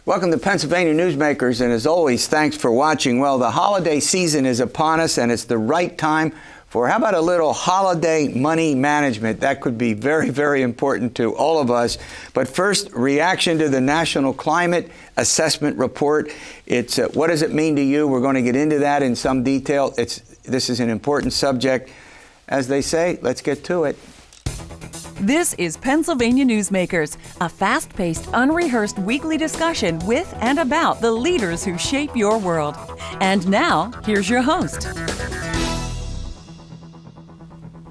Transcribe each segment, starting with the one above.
Welcome to Pennsylvania Newsmakers, and as always, thanks for watching. Well, the holiday season is upon us, and it's the right time for, how about a little holiday money management? That could be very, very important to all of us. But first, reaction to the National Climate Assessment Report. It's what does it mean to you? We're going to get into that in some detail. This is an important subject. As they say, let's get to it. This is Pennsylvania Newsmakers, a fast-paced, unrehearsed weekly discussion with and about the leaders who shape your world. And now, here's your host.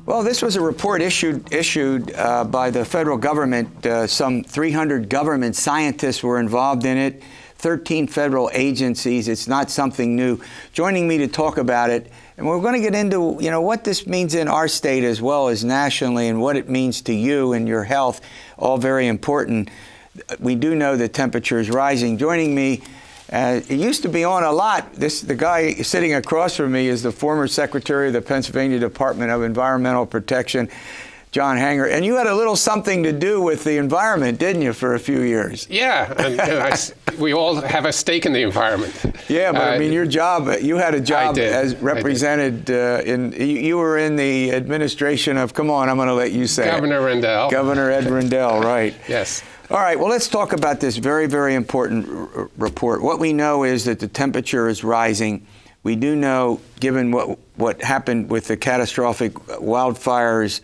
Well, this was a report issued by the federal government. Some 300 government scientists were involved in it, 13 federal agencies. It's not something new. Joining me to talk about it, and we're going to get into, what this means in our state as well as nationally and what it means to you and your health, all very important. We do know the temperature is rising. Joining me, it used to be on a lot. The guy sitting across from me is the former Secretary of the Pennsylvania Department of Environmental Protection, John Hanger. And you had a little something to do with the environment, didn't you, for a few years? Yeah, and we all have a stake in the environment. Yeah, but I mean, your job, you had a job as represented you were in the administration of, come on, I'm going to let you say Governor Rendell. Governor Ed Rendell, right. Yes. All right, well, let's talk about this very, very important report. What we know is that the temperature is rising. We do know, given what happened with the catastrophic wildfires,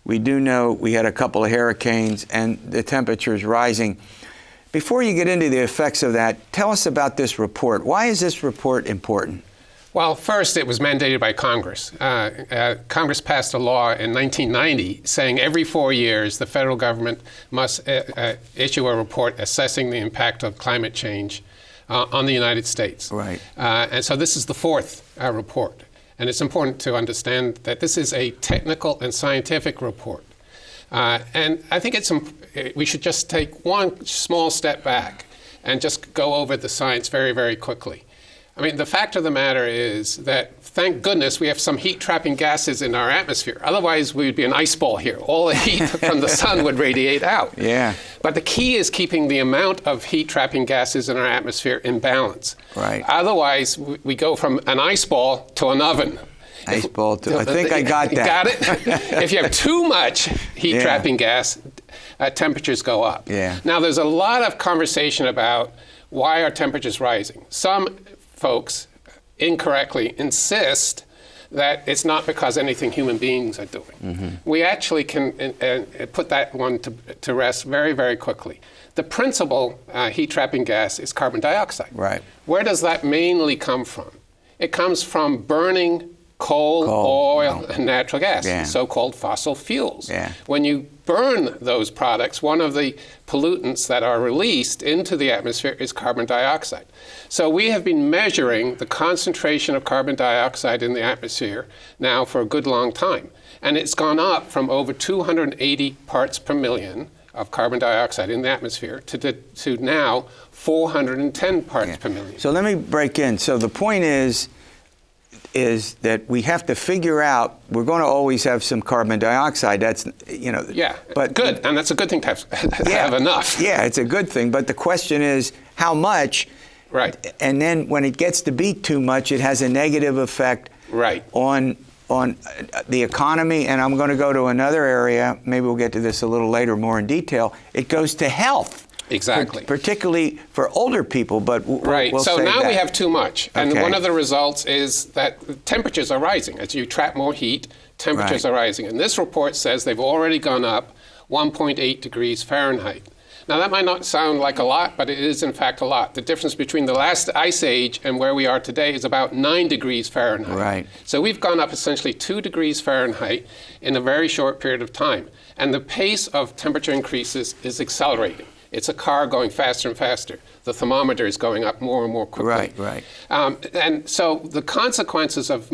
we do know we had a couple of hurricanes and the temperature is rising. Before you get into the effects of that, tell us about this report. Why is this report important? Well, first, it was mandated by Congress. Congress passed a law in 1990 saying every 4 years the federal government must issue a report assessing the impact of climate change on the United States. Right. And so this is the fourth report. And it's important to understand that this is a technical and scientific report. And I think we should just take one small step back and just go over the science very, very quickly. I mean, the fact of the matter is that, thank goodness, we have some heat-trapping gases in our atmosphere. Otherwise, we would be an ice ball here. All the heat from the sun would radiate out. Yeah. But the key is keeping the amount of heat-trapping gases in our atmosphere in balance. Right. Otherwise, we go from an ice ball to an oven. Ice ball to, I think I got that. Got it? If you have too much heat-trapping gas, temperatures go up. Yeah. Now, there's a lot of conversation about why are temperatures rising. Some folks incorrectly insist that it's not because anything human beings are doing. Mm-hmm. We actually can put that one to rest very, very quickly. The principal heat-trapping gas is carbon dioxide. Right. Where does that mainly come from? It comes from burning coal, oil, and natural gas, so-called fossil fuels. Yeah. When you burn those products, one of the pollutants that are released into the atmosphere is carbon dioxide. So we have been measuring the concentration of carbon dioxide in the atmosphere now for a good long time. And it's gone up from over 280 parts per million of carbon dioxide in the atmosphere to now 410 parts per million. So let me break in. So the point is that we have to figure out, we're going to always have some carbon dioxide. That's, Yeah, but good. And that's a good thing to have enough. Yeah, it's a good thing. But the question is, how much? Right. And then when it gets to be too much, it has a negative effect on the economy. And I'm going to go to another area. Maybe we'll get to this a little later, more in detail. It goes to health. Exactly. Particularly for older people, but we'll so say now that. we have too much. And Okay. one of the results is that temperatures are rising. As you trap more heat, temperatures are rising. And this report says they've already gone up 1.8 degrees Fahrenheit. Now, that might not sound like a lot, but it is, in fact, a lot. The difference between the last ice age and where we are today is about 9 degrees Fahrenheit. Right. So we've gone up essentially 2 degrees Fahrenheit in a very short period of time. And the pace of temperature increases is accelerating. It's a car going faster and faster. The thermometer is going up more and more quickly. Right. And so the consequences of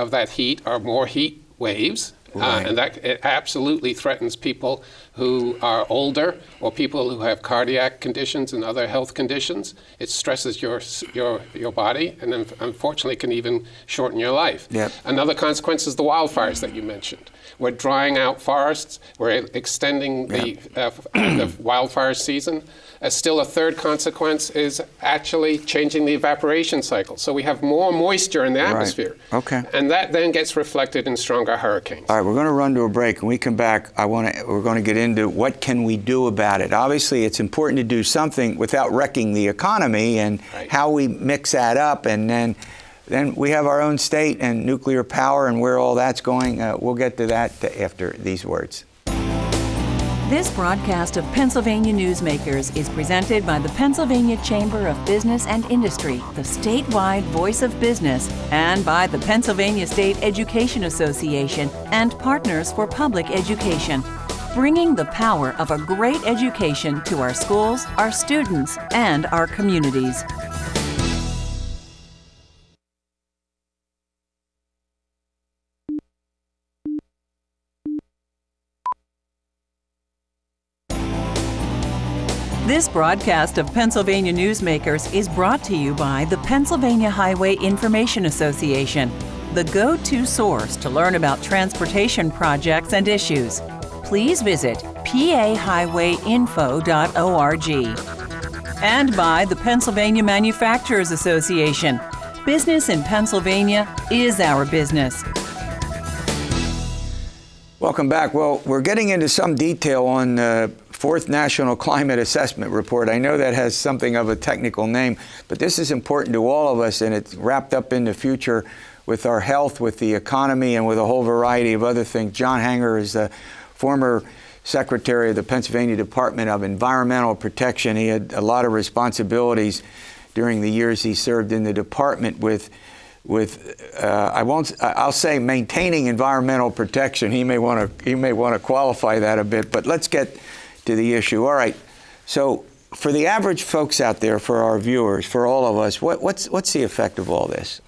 that heat are more heat waves. And that it absolutely threatens people who are older or people who have cardiac conditions and other health conditions. It stresses your body and then unfortunately can even shorten your life. Yep. Another consequence is the wildfires that you mentioned. We're drying out forests. We're extending the wildfire season. Still, a third consequence is actually changing the evaporation cycle. So we have more moisture in the atmosphere. Right. Okay. And that then gets reflected in stronger hurricanes. All right, we're going to run to a break. When we come back, we're going to get into what can we do about it. Obviously, it's important to do something without wrecking the economy, and how we mix that up, and then we have our own state and nuclear power and where all that's going. We'll get to that after these words. This broadcast of Pennsylvania Newsmakers is presented by the Pennsylvania Chamber of Business and Industry, the statewide voice of business, and by the Pennsylvania State Education Association and Partners for Public Education, bringing the power of a great education to our schools, our students, and our communities. This broadcast of Pennsylvania Newsmakers is brought to you by the Pennsylvania Highway Information Association, the go-to source to learn about transportation projects and issues. Please visit pahighwayinfo.org. And by the Pennsylvania Manufacturers Association. Business in Pennsylvania is our business. Welcome back. Well, we're getting into some detail on the Fourth National Climate Assessment Report. I know that has something of a technical name, but this is important to all of us, and it's wrapped up in the future with our health, with the economy, and with a whole variety of other things. John Hanger is the former Secretary of the Pennsylvania Department of Environmental Protection. He had a lot of responsibilities during the years he served in the department I'll say maintaining environmental protection. He may want to qualify that a bit, but let's get to the issue. All right. So for the average folks out there, for our viewers, for all of us, what's the effect of all this?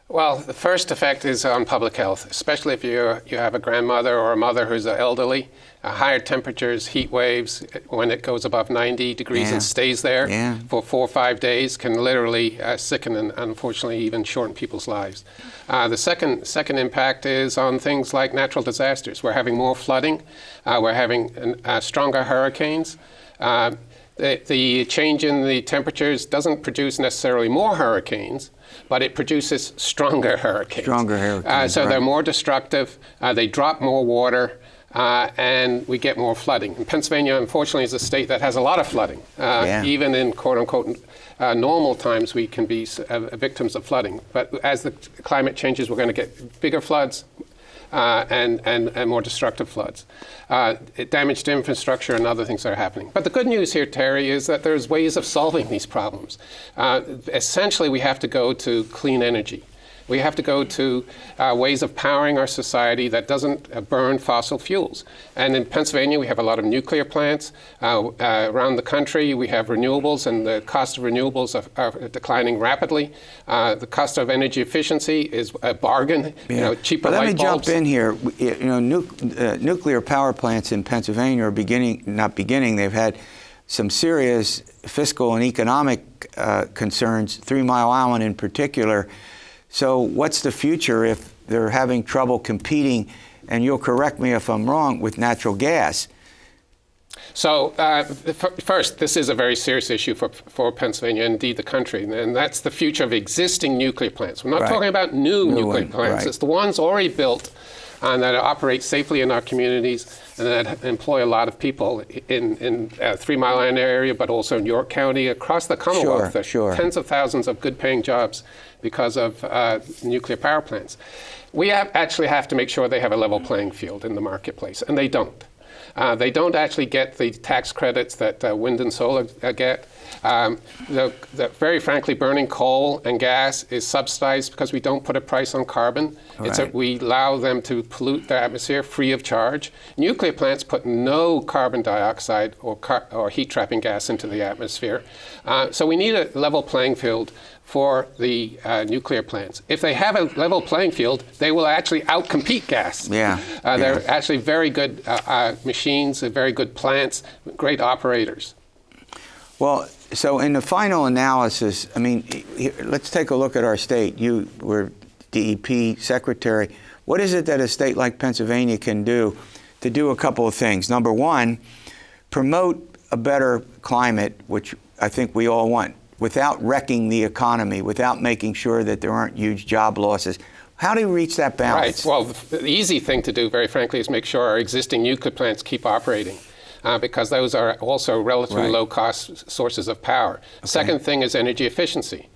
Well, the first effect is on public health, especially if you have a grandmother or a mother who's elderly. Higher temperatures, heat waves, when it goes above 90 degrees and stays there for 4 or 5 days, can literally sicken and unfortunately even shorten people's lives. The second impact is on things like natural disasters. We're having more flooding. We're having stronger hurricanes. The change in the temperatures doesn't produce necessarily more hurricanes, but it produces stronger hurricanes. So they're more destructive. They drop more water. And we get more flooding. And Pennsylvania, unfortunately, is a state that has a lot of flooding. Even in quote-unquote normal times, we can be victims of flooding. But as the climate changes, we're going to get bigger floods and more destructive floods. Damage to infrastructure and other things that are happening. But the good news here, Terry, is that there's ways of solving these problems. Essentially, we have to go to clean energy. We have to go to ways of powering our society that doesn't burn fossil fuels. And in Pennsylvania, we have a lot of nuclear plants. Around the country, we have renewables, and the cost of renewables are declining rapidly. The cost of energy efficiency is a bargain, cheaper light bulbs. Let me jump in here. Nuclear power plants in Pennsylvania are they've had some serious fiscal and economic concerns, 3 Mile Island in particular. So what's the future if they're having trouble competing, and you'll correct me if I'm wrong, with natural gas? So first, this is a very serious issue for Pennsylvania, and indeed the country, and that's the future of existing nuclear plants. We're not talking about new nuclear plants. It's the ones already built and that operate safely in our communities and that employ a lot of people in 3 Mile Island area, but also in York County, across the Commonwealth. Tens of thousands of good-paying jobs because of nuclear power plants. We actually have to make sure they have a level playing field in the marketplace, and they don't. They don't actually get the tax credits that wind and solar get. Very frankly, burning coal and gas is subsidized because we don't put a price on carbon. We allow them to pollute the atmosphere free of charge. Nuclear plants put no carbon dioxide or heat-trapping gas into the atmosphere. So we need a level playing field for the nuclear plants. If they have a level playing field, they will actually outcompete gas. They're actually very good machines, very good plants, great operators. Well, so in the final analysis, I mean, let's take a look at our state. You were DEP secretary. What is it that a state like Pennsylvania can do to do a couple of things? Number one, promote a better climate, which I think we all want, without wrecking the economy, without making sure that there aren't huge job losses? How do we reach that balance? Right. Well, the easy thing to do, very frankly, is make sure our existing nuclear plants keep operating. Because those are also relatively low-cost sources of power. Okay. Second thing is energy efficiency.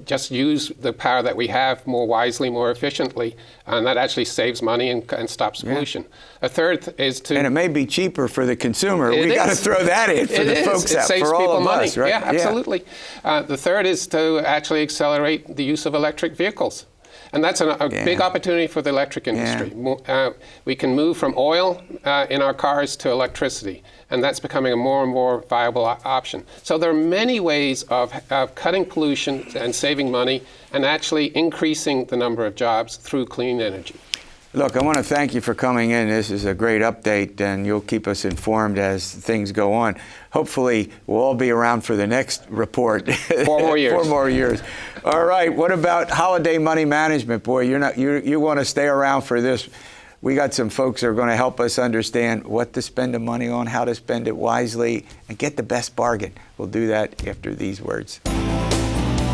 Just use the power that we have more wisely, more efficiently, and that actually saves money and stops pollution. A third is to... And it may be cheaper for the consumer. We got to throw that in for the folks out, for all of us, right? Yeah, absolutely. The third is to actually accelerate the use of electric vehicles. And that's a big opportunity for the electric industry. Yeah. We can move from oil in our cars to electricity, and that's becoming a more and more viable option. So there are many ways of cutting pollution and saving money and actually increasing the number of jobs through clean energy. Look, I want to thank you for coming in. This is a great update, and you'll keep us informed as things go on. Hopefully, we'll all be around for the next report. 4 more years. 4 more years. All right. What about holiday money management? Boy, you want to stay around for this. We got some folks that are going to help us understand what to spend the money on, how to spend it wisely, and get the best bargain. We'll do that after these words.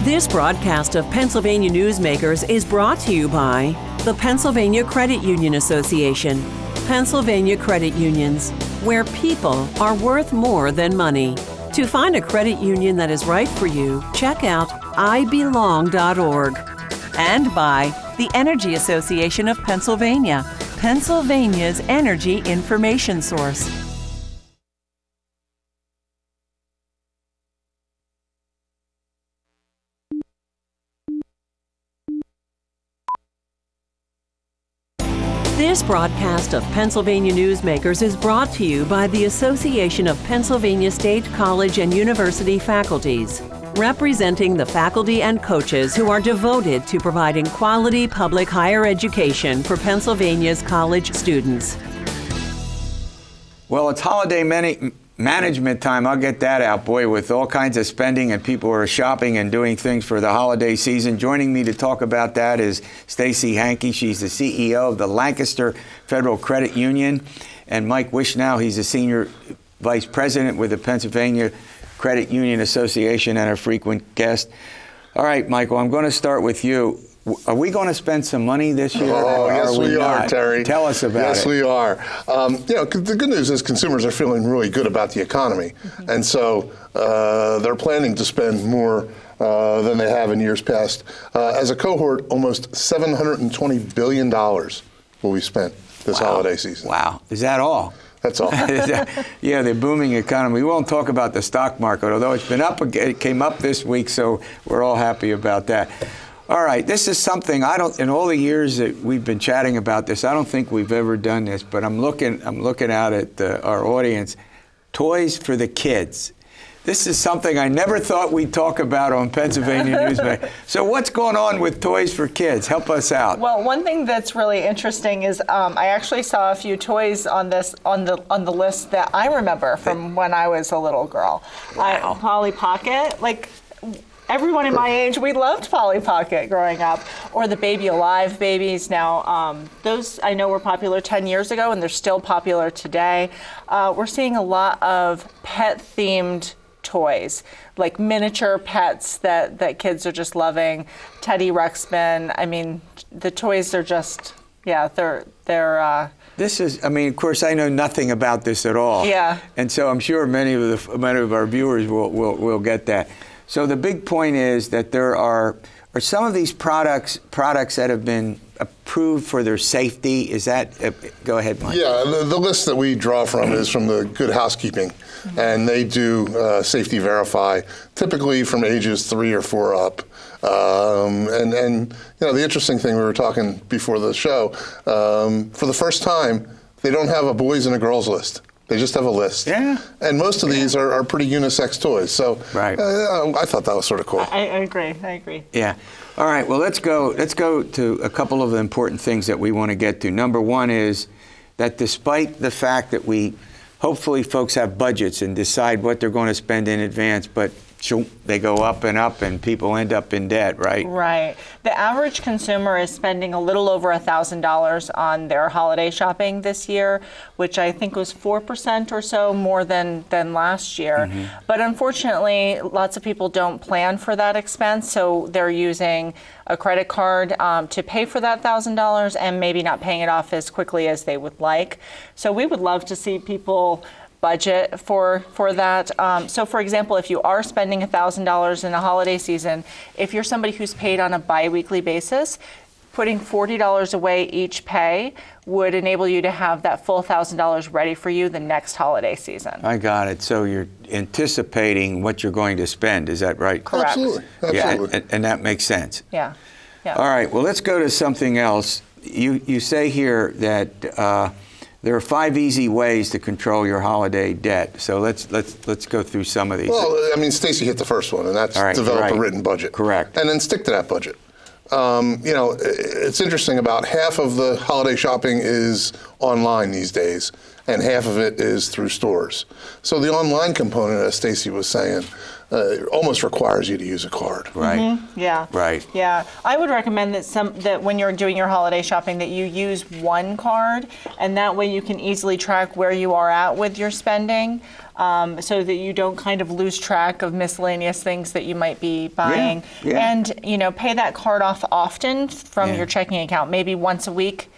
This broadcast of Pennsylvania Newsmakers is brought to you by the Pennsylvania Credit Union Association. Pennsylvania Credit Unions, where people are worth more than money. To find a credit union that is right for you, check out ibelong.org. And by the Energy Association of Pennsylvania, Pennsylvania's energy information source. This broadcast of Pennsylvania Newsmakers is brought to you by the Association of Pennsylvania State College and University Faculties, representing the faculty and coaches who are devoted to providing quality public higher education for Pennsylvania's college students. Well, it's holiday management time. I'll get that out, boy, with all kinds of spending and people are shopping and doing things for the holiday season. Joining me to talk about that is Stacey Hankey. She's the CEO of the Lancaster Federal Credit Union. And Mike Wishnow, he's a senior vice president with the Pennsylvania Credit Union Association and a frequent guest. All right, Michael, I'm going to start with you. Are we going to spend some money this year? Oh, yes, we are, Terry. Tell us about it. Yes, we are. The good news is consumers are feeling really good about the economy. Mm-hmm. And so they're planning to spend more than they have in years past. As a cohort, almost $720 billion will be spent this holiday season. Wow. Is that all? That's all. Yeah, the booming economy. We won't talk about the stock market, although it's been up. It came up this week, so we're all happy about that. All right, this is something in all the years that we've been chatting about this, I don't think we've ever done this, but I'm looking out at our audience. Toys for the kids. This is something I never thought we'd talk about on Pennsylvania Newsmakers. So what's going on with Toys for Kids? Help us out. Well, one thing that's really interesting is I actually saw a few toys on the list that I remember from when I was a little girl. Wow. Polly Pocket, like everyone in my age, we loved Polly Pocket growing up, or the Baby Alive babies. Now, those I know were popular 10 years ago, and they're still popular today. We're seeing a lot of pet-themed toys, like miniature pets that kids are just loving. Teddy Ruxpin. I mean, the toys are just, they're. This is, of course, I know nothing about this at all. Yeah. And so I'm sure many of our viewers will get that. So the big point is that there are some of these products that have been approved for their safety. Is that, go ahead, Mike. Yeah, the list that we draw from is from the Good Housekeeping, and they do safety verify, typically from ages 3 or 4 up. And the interesting thing, we were talking before the show, for the first time, they don't have a boys and a girls list. They just have a list. Yeah. And most of these are pretty unisex toys. So right. I thought that was sort of cool. I agree. Yeah. All right. Well, let's go to a couple of the important things that we want to get to. Number one is that despite the fact that hopefully folks have budgets and decide what they're going to spend in advance, but they go up, and people end up in debt, right? Right. The average consumer is spending a little over $1,000 on their holiday shopping this year, which I think was 4% or so more than last year. But unfortunately, lots of people don't plan for that expense, so they're using a credit card to pay for that $1,000 and maybe not paying it off as quickly as they would like. So we would love to see people budget for that. So for example, if you are spending $1,000 in a holiday season, if you're somebody who's paid on a bi-weekly basis, putting $40 away each pay would enable you to have that full $1,000 ready for you the next holiday season. I got it. So you're anticipating what you're going to spend. Is that right? Correct. Absolutely. Yeah, and that makes sense. Yeah. All right. Well, let's go to something else. You say here that there are 5 easy ways to control your holiday debt. So let's go through some of these. Well, I mean, Stacey hit the first one, and that's develop a written budget. Correct. And then stick to that budget. It's interesting, about half of the holiday shopping is online these days, and half of it is through stores. So the online component, as Stacey was saying, almost requires you to use a card. Right. Yeah. Right. Yeah. I would recommend that when you're doing your holiday shopping that you use one card, and that way you can easily track where you are at with your spending, so that you don't kind of lose track of miscellaneous things that you might be buying. Yeah. And pay that card off often from your checking account, maybe once a week.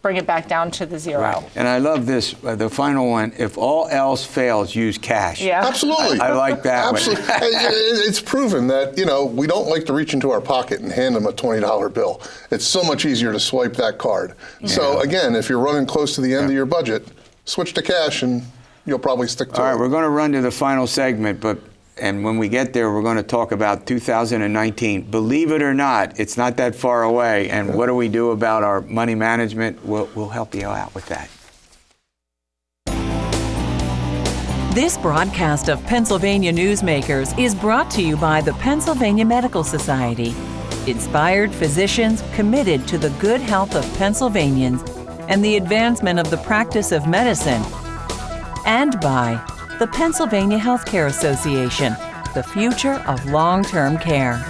Bring it back down to the zero. Right. And I love this, the final one, if all else fails, use cash. Yeah. Absolutely. I like that Absolutely. one. It's proven that, we don't like to reach into our pocket and hand them a $20 bill. It's so much easier to swipe that card. Yeah. So again, if you're running close to the end of your budget, switch to cash and you'll probably stick to it. All right, we're going to run to the final segment, and when we get there, we're going to talk about 2019. Believe it or not, it's not that far away. And what do we do about our money management? We'll help you out with that. This broadcast of Pennsylvania Newsmakers is brought to you by the Pennsylvania Medical Society. Inspired physicians committed to the good health of Pennsylvanians and the advancement of the practice of medicine. And by the Pennsylvania Healthcare Association, the future of long-term care.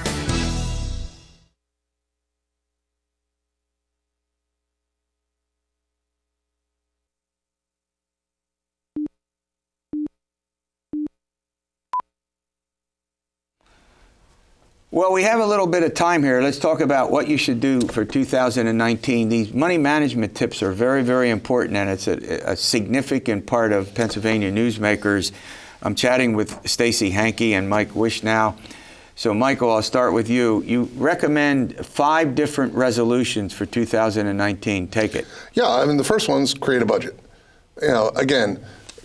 Well, we have a little bit of time here. Let's talk about what you should do for 2019. These money management tips are very, very important, and it's a significant part of Pennsylvania Newsmakers. I'm chatting with Stacey Hankey and Mike Wishnow. So, Michael, I'll start with you. You recommend 5 different resolutions for 2019. Take it. Yeah, I mean, the first one's create a budget. Again,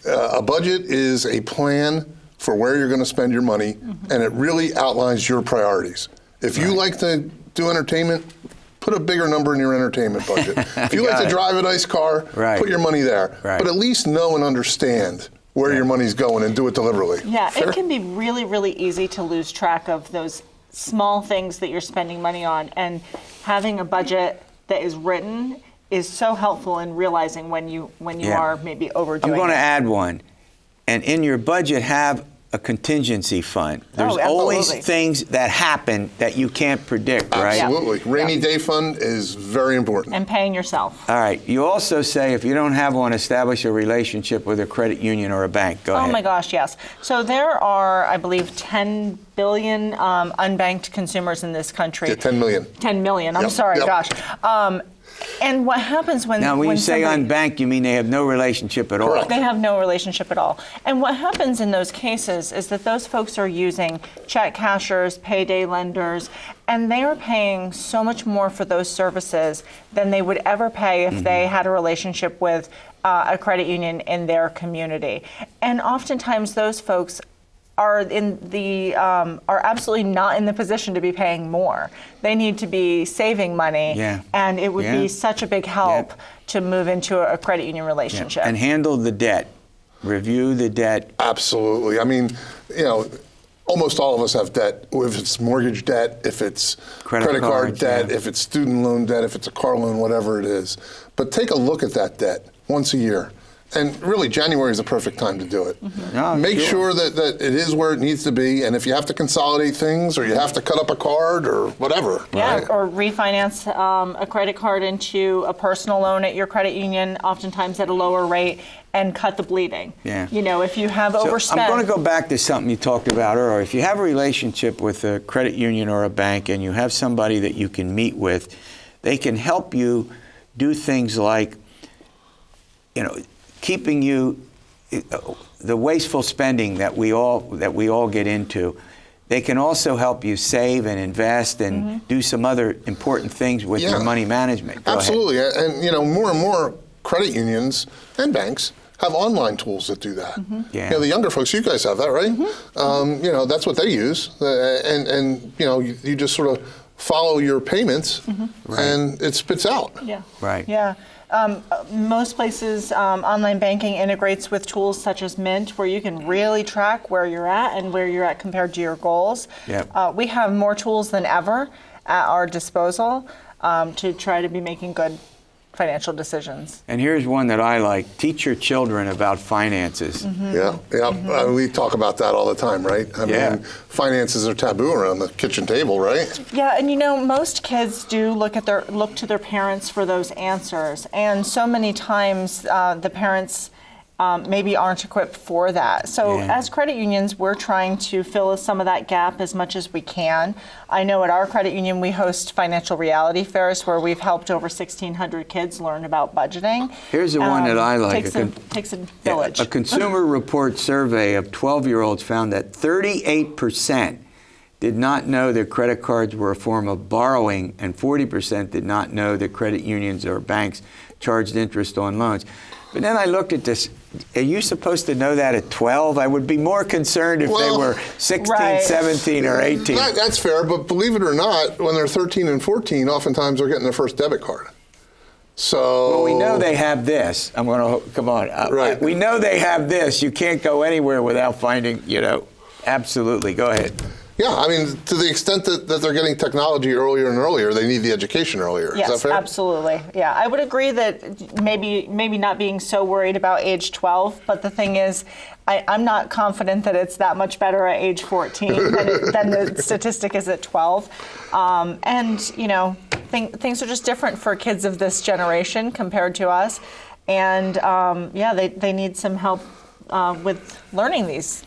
a budget is a plan for where you're going to spend your money, and it really outlines your priorities. If you like to do entertainment, put a bigger number in your entertainment budget. If you like to drive a nice car, put your money there. But at least know and understand where your money's going and do it deliberately. Yeah, Fair? It can be really, really easy to lose track of those small things that you're spending money on, and having a budget that is written is so helpful in realizing when you are maybe overdoing it. I'm going to add one. And in your budget, have a contingency fund. There's always things that happen that you can't predict, right? Absolutely. Rainy day fund is very important. And paying yourself. All right. You also say if you don't have one, establish a relationship with a credit union or a bank. Go ahead. Oh my gosh, yes. So there are, I believe, 10 billion unbanked consumers in this country. Yeah, 10 million. 10 million. I'm sorry, gosh. And what happens when Now, when you say unbanked, you mean they have no relationship at all? Correct. They have no relationship at all. And what happens in those cases is that those folks are using check cashers, payday lenders, and they are paying so much more for those services than they would ever pay if they had a relationship with a credit union in their community. And oftentimes those folks are absolutely not in the position to be paying more. They need to be saving money, and it would be such a big help to move into a credit union relationship. And handle the debt. Review the debt. Absolutely. I mean, almost all of us have debt. If it's mortgage debt, if it's credit card debt, if it's student loan debt, if it's a car loan, whatever it is. But take a look at that debt once a year. And really, January is the perfect time to do it. No, Make sure that it is where it needs to be, and if you have to consolidate things or you have to cut up a card or whatever. Yeah, right? or refinance a credit card into a personal loan at your credit union, oftentimes at a lower rate, and cut the bleeding. Yeah. You know, if you have overspent. I'm going to go back to something you talked about earlier. If you have a relationship with a credit union or a bank and you have somebody that you can meet with, they can help you do things like, keeping you, the wasteful spending that we all get into. They can also help you save and invest and do some other important things with your money management. Go Absolutely. ahead. And more and more credit unions and banks have online tools that do that. Yeah. The younger folks, you guys have that, right? That's what they use. And you just sort of follow your payments and it spits out. Yeah. Right. Yeah. Most places, online banking integrates with tools such as Mint, where you can really track where you're at and where you're at compared to your goals. Yep. We have more tools than ever at our disposal to try to be making good financial decisions. And here's one that I like. Teach your children about finances. Yeah. We talk about that all the time, right? I mean, finances are taboo around the kitchen table, right? Yeah, and most kids do look to their parents for those answers, and so many times the parents maybe aren't equipped for that. So as credit unions, we're trying to fill some of that gap as much as we can. I know at our credit union we host financial reality fairs where we've helped over 1,600 kids learn about budgeting. Here's the one that I like. Takes a village. A Consumer Report survey of 12-year-olds found that 38% did not know that credit cards were a form of borrowing, and 40% did not know that credit unions or banks charged interest on loans. But then I looked at this. Are you supposed to know that at 12? I would be more concerned if they were 16, 17, or 18. That's fair, but believe it or not, when they're 13 and 14, oftentimes they're getting their first debit card. So. Well, we know they have this. I'm going to, come on. Right. We know they have this. You can't go anywhere without finding, absolutely. Go ahead. Yeah, I mean, to the extent that they're getting technology earlier and earlier, they need the education earlier. Yes, is that fair? Absolutely. Yeah, I would agree that maybe not being so worried about age 12, but the thing is, I'm not confident that it's that much better at age 14 than the statistic is at 12. Things are just different for kids of this generation compared to us. And they need some help with learning these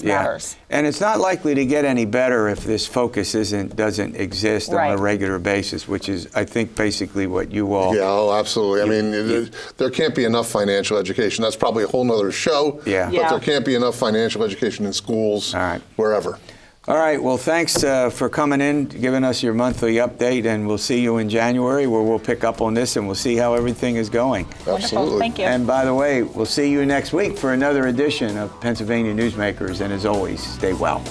matters. And it's not likely to get any better if this focus doesn't exist on a regular basis, which is, I think, basically what you all. Yeah, absolutely. I mean, there can't be enough financial education. That's probably a whole nother show. Yeah. But there can't be enough financial education in schools, wherever. All right. Well, thanks for coming in, giving us your monthly update, and we'll see you in January where we'll pick up on this and we'll see how everything is going. Absolutely. Wonderful. Thank you. And by the way, we'll see you next week for another edition of Pennsylvania Newsmakers, and as always, stay well.